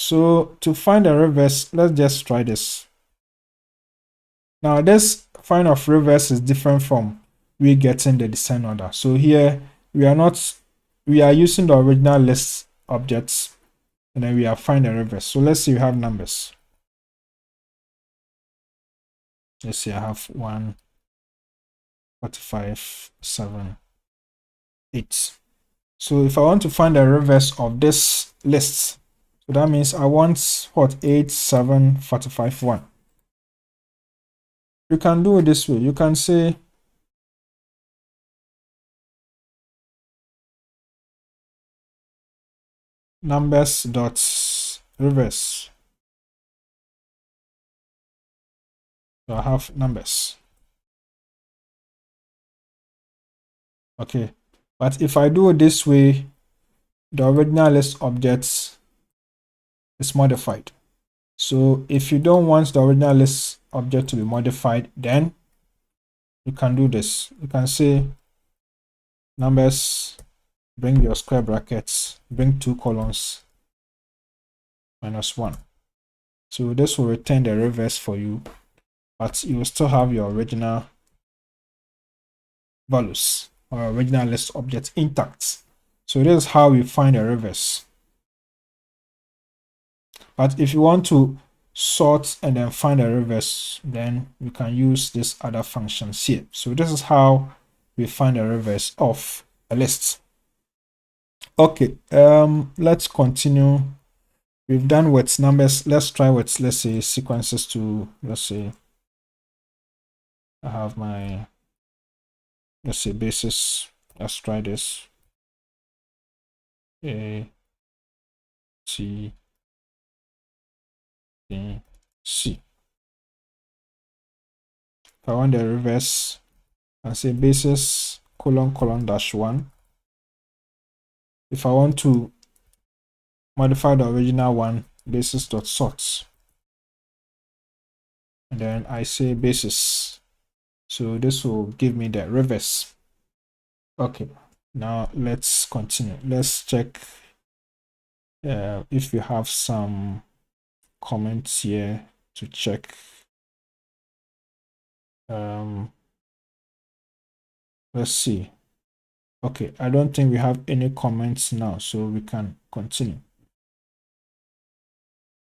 So to find a reverse, let's just try this. Now this find of reverse is different from we getting the descent order. So here we are using the original list objects, and then we are find a reverse. So let's say we have numbers. Let's say I have 1, 45, 7, 8. So if I want to find the reverse of this list, so that means I want what 8, 7, 45, 1. You can do it this way. You can say numbers dot reverse. So I have numbers. Okay, but if I do it this way, the original list objects is modified. So if you don't want the original list object to be modified, then you can do this. You can say numbers, bring your square brackets, bring 2 colons, -1. So this will return the reverse for you, but you will still have your original values or original list object intact. So this is how we find a reverse. But if you want to sort and then find a reverse, then you can use this other functions here. So this is how we find a reverse of a list. Okay, let's continue. We've done with numbers. Let's try with, let's say, sequences to, let's say, I have my, let's say, basis. Let's try this. A, T, B, C. If I want the reverse, I say basis colon -1. If I want to modify the original one, basis dot sort, and then I say basis. So this will give me the reverse. Okay, now let's continue. Let's check if we have some comments here to check. Let's see. Okay, I don't think we have any comments now, so we can continue.